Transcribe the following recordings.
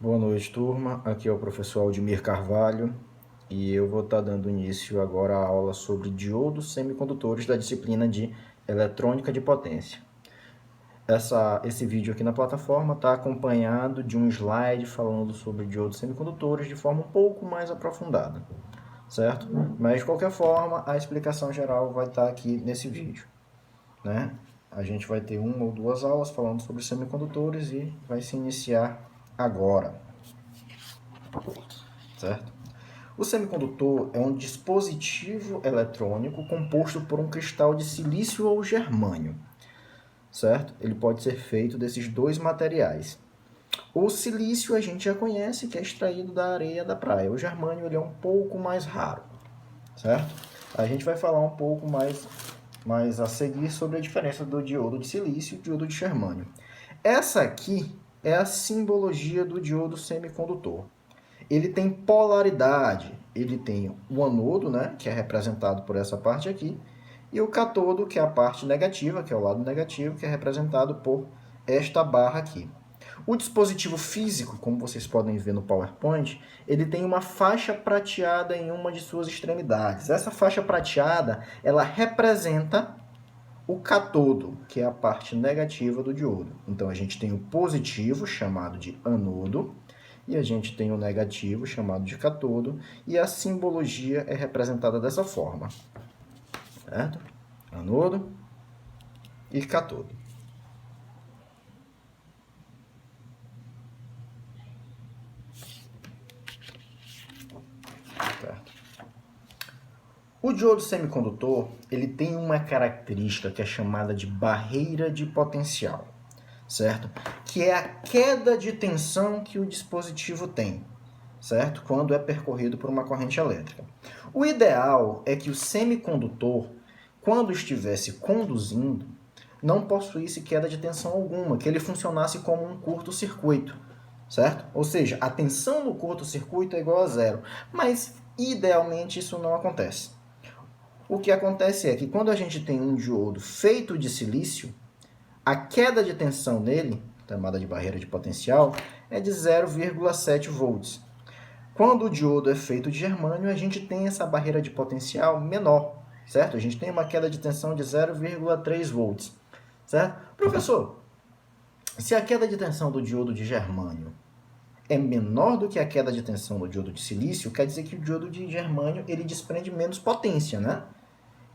Boa noite, turma. Aqui é o professor Aldimir Carvalho e eu vou estar dando início agora à aula sobre diodos semicondutores da disciplina de Eletrônica de Potência. Esse vídeo aqui na plataforma está acompanhado de um slide falando sobre diodos semicondutores de forma um pouco mais aprofundada, certo? Mas, de qualquer forma, a explicação geral vai estar aqui nesse vídeo, né? A gente vai ter uma ou duas aulas falando sobre semicondutores e vai se iniciar agora, certo? O semicondutor é um dispositivo eletrônico composto por um cristal de silício ou germânio, certo? Ele pode ser feito desses dois materiais. O silício a gente já conhece, que é extraído da areia da praia. O germânio ele é um pouco mais raro, certo? A gente vai falar um pouco mais a seguir sobre a diferença do diodo de silício e o diodo de germânio. Essa aqui é a simbologia do diodo semicondutor. Ele tem polaridade, ele tem o anodo, né, que é representado por essa parte aqui, e o cátodo, que é a parte negativa, que é o lado negativo, que é representado por esta barra aqui. O dispositivo físico, como vocês podem ver no PowerPoint, ele tem uma faixa prateada em uma de suas extremidades. Essa faixa prateada, ela representa o cátodo, que é a parte negativa do diodo. Então, a gente tem o positivo, chamado de anodo, e a gente tem o negativo, chamado de cátodo, e a simbologia é representada dessa forma, certo? Anodo e cátodo. Certo? O diodo semicondutor, ele tem uma característica que é chamada de barreira de potencial, certo? Que é a queda de tensão que o dispositivo tem, certo? Quando é percorrido por uma corrente elétrica. O ideal é que o semicondutor, quando estivesse conduzindo, não possuísse queda de tensão alguma, que ele funcionasse como um curto-circuito, certo? Ou seja, a tensão no curto-circuito é igual a zero, mas idealmente isso não acontece. O que acontece é que quando a gente tem um diodo feito de silício, a queda de tensão nele, chamada de barreira de potencial, é de 0,7 volts. Quando o diodo é feito de germânio, a gente tem essa barreira de potencial menor, certo? A gente tem uma queda de tensão de 0,3 volts, certo? Professor, se a queda de tensão do diodo de germânio é menor do que a queda de tensão do diodo de silício, quer dizer que o diodo de germânio ele desprende menos potência, né?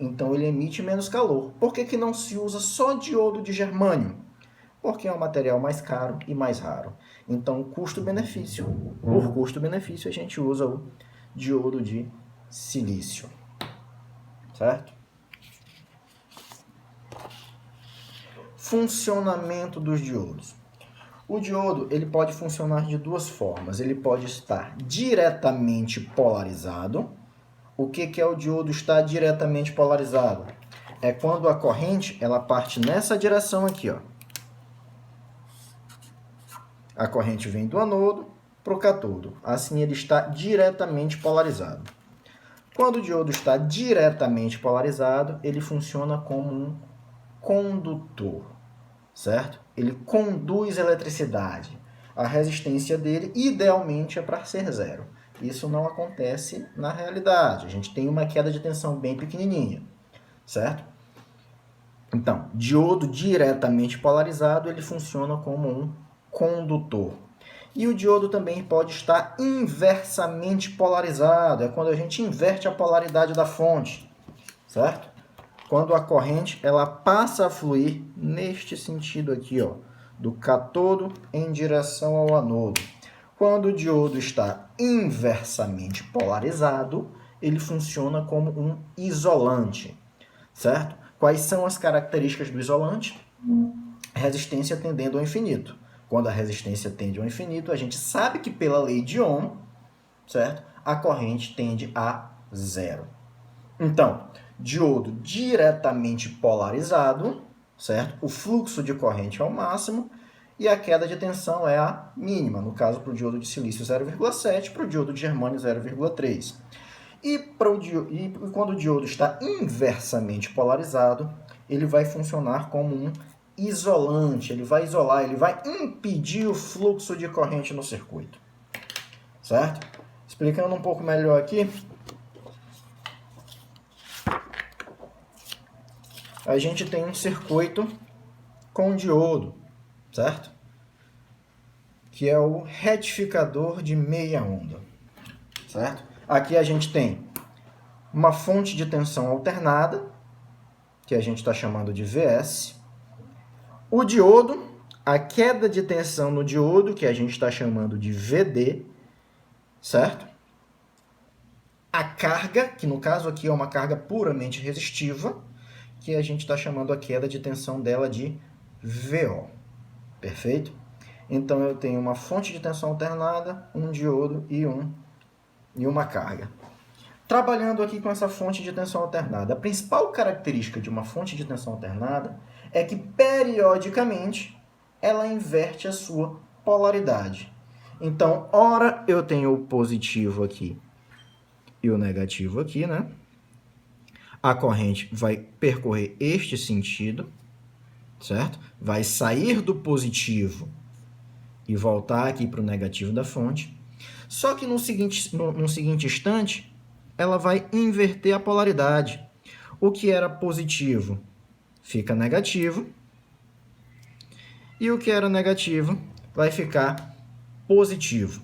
Então ele emite menos calor. Por que não se usa só diodo de germânio? Porque é um material mais caro e mais raro. Então, custo-benefício. Por custo-benefício, a gente usa o diodo de silício. Certo? Funcionamento dos diodos. O diodo ele pode funcionar de duas formas. Ele pode estar diretamente polarizado. O que é o diodo estar diretamente polarizado? É quando a corrente ela parte nessa direção aqui, ó. A corrente vem do anodo para o cátodo. Assim, ele está diretamente polarizado. Quando o diodo está diretamente polarizado, ele funciona como um condutor, certo? Ele conduz eletricidade. A resistência dele, idealmente, é para ser zero. Isso não acontece na realidade. A gente tem uma queda de tensão bem pequenininha, certo? Então, diodo diretamente polarizado, ele funciona como um condutor. E o diodo também pode estar inversamente polarizado, é quando a gente inverte a polaridade da fonte, certo? Quando a corrente ela passa a fluir neste sentido aqui, ó, do cátodo em direção ao anodo. Quando o diodo está inversamente polarizado, ele funciona como um isolante, certo? Quais são as características do isolante? Resistência tendendo ao infinito. Quando a resistência tende ao infinito, a gente sabe que pela lei de Ohm, certo? A corrente tende a zero. Então, diodo diretamente polarizado, certo? O fluxo de corrente é o máximo e a queda de tensão é a mínima. No caso, para o diodo de silício, 0,7, para o diodo de germânio, 0,3. E quando o diodo está inversamente polarizado, ele vai funcionar como um isolante, ele vai isolar, ele vai impedir o fluxo de corrente no circuito, certo? Explicando um pouco melhor aqui, a gente tem um circuito com diodo, certo? Que é o retificador de meia onda, certo? Aqui a gente tem uma fonte de tensão alternada, que a gente está chamando de VS. O diodo, a queda de tensão no diodo, que a gente está chamando de VD, certo? A carga, que no caso aqui é uma carga puramente resistiva, que a gente está chamando a queda de tensão dela de VO. Perfeito? Então eu tenho uma fonte de tensão alternada, um diodo e uma carga. Trabalhando aqui com essa fonte de tensão alternada, a principal característica de uma fonte de tensão alternada é que periodicamente ela inverte a sua polaridade. Então, ora eu tenho o positivo aqui e o negativo aqui, né? A corrente vai percorrer este sentido, certo? Vai sair do positivo e voltar aqui para o negativo da fonte. Só que no seguinte instante, ela vai inverter a polaridade. O que era positivo fica negativo, e o que era negativo vai ficar positivo.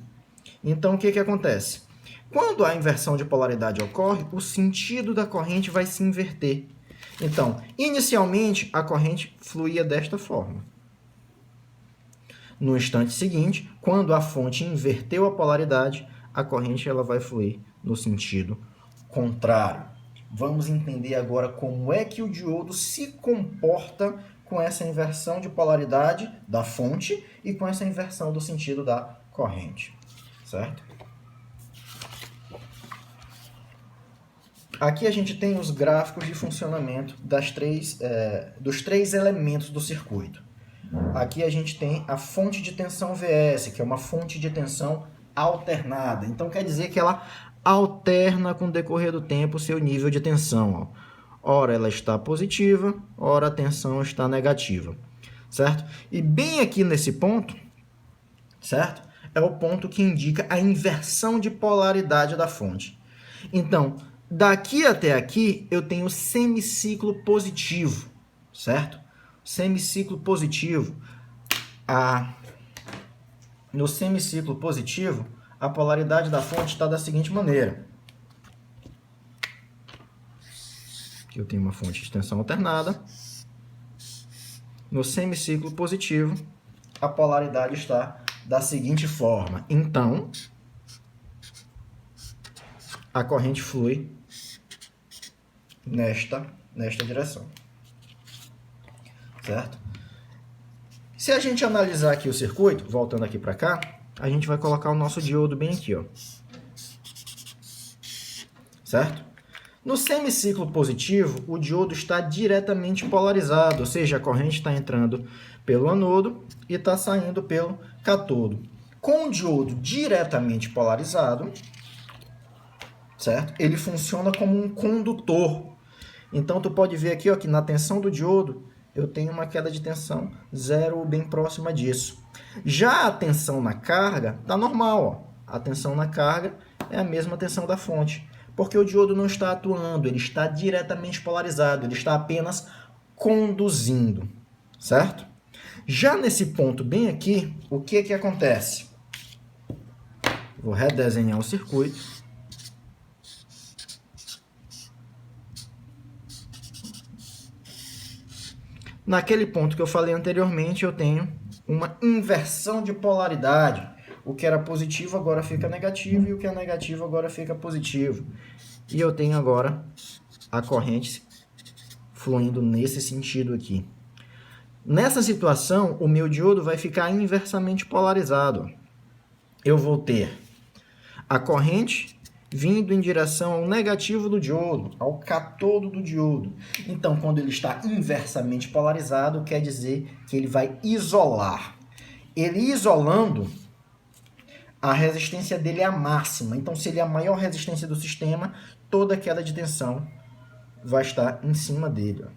Então, o que acontece? Quando a inversão de polaridade ocorre, o sentido da corrente vai se inverter. Então, inicialmente, a corrente fluía desta forma. No instante seguinte, quando a fonte inverteu a polaridade, a corrente ela vai fluir no sentido contrário. Vamos entender agora como é que o diodo se comporta com essa inversão de polaridade da fonte e com essa inversão do sentido da corrente, certo? Aqui a gente tem os gráficos de funcionamento dos três elementos do circuito. Aqui a gente tem a fonte de tensão VS, que é uma fonte de tensão alternada. Então quer dizer que ela alterna com o decorrer do tempo o seu nível de tensão. Ora ela está positiva, ora a tensão está negativa, certo? E bem aqui nesse ponto, certo? É o ponto que indica a inversão de polaridade da fonte. Então, daqui até aqui eu tenho semiciclo positivo, certo? Semiciclo positivo. No semiciclo positivo, a polaridade da fonte está da seguinte maneira. Eu tenho uma fonte de tensão alternada. No semiciclo positivo, a polaridade está da seguinte forma. Então, a corrente flui nesta direção. Certo? Se a gente analisar aqui o circuito, voltando aqui para cá, a gente vai colocar o nosso diodo bem aqui, ó. Certo? No semiciclo positivo, o diodo está diretamente polarizado, ou seja, a corrente está entrando pelo anodo e está saindo pelo cátodo. Com o diodo diretamente polarizado, certo? Ele funciona como um condutor. Então, tu pode ver aqui, ó, que na tensão do diodo, eu tenho uma queda de tensão zero bem próxima disso. Já a tensão na carga está normal, ó. A tensão na carga é a mesma tensão da fonte, porque o diodo não está atuando, ele está diretamente polarizado, ele está apenas conduzindo, certo? Já nesse ponto bem aqui, o que acontece? Vou redesenhar o circuito. Naquele ponto que eu falei anteriormente, eu tenho uma inversão de polaridade. O que era positivo agora fica negativo e o que é negativo agora fica positivo. E eu tenho agora a corrente fluindo nesse sentido aqui. Nessa situação, o meu diodo vai ficar inversamente polarizado. Eu vou ter a corrente vindo em direção ao negativo do diodo, ao cátodo do diodo. Então, quando ele está inversamente polarizado, quer dizer que ele vai isolar. Ele isolando, a resistência dele é a máxima. Então, se ele é a maior resistência do sistema, toda queda de tensão vai estar em cima dele. Ó.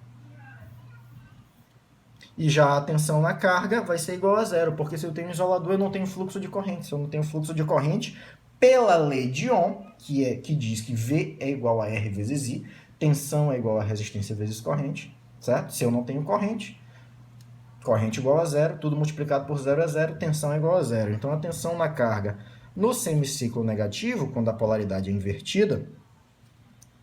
E já a tensão na carga vai ser igual a zero, porque se eu tenho isolador, eu não tenho fluxo de corrente. Se eu não tenho fluxo de corrente, pela lei de Ohm, que diz que V é igual a R vezes I, tensão é igual a resistência vezes corrente, certo? Se eu não tenho corrente igual a zero, tudo multiplicado por zero é zero, tensão é igual a zero. Então, a tensão na carga no semiciclo negativo, quando a polaridade é invertida,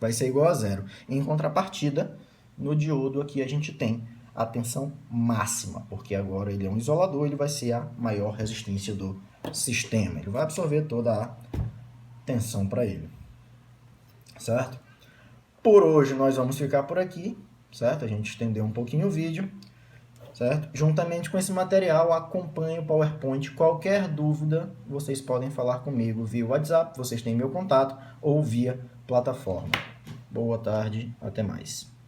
vai ser igual a zero. Em contrapartida, no diodo aqui a gente tem a tensão máxima, porque agora ele é um isolador, ele vai ser a maior resistência do sistema. Ele vai absorver toda a tensão para ele, certo? Por hoje nós vamos ficar por aqui, certo? A gente estendeu um pouquinho o vídeo, certo? Juntamente com esse material, acompanhe o PowerPoint. Qualquer dúvida, vocês podem falar comigo via WhatsApp, vocês têm meu contato, ou via plataforma. Boa tarde, até mais.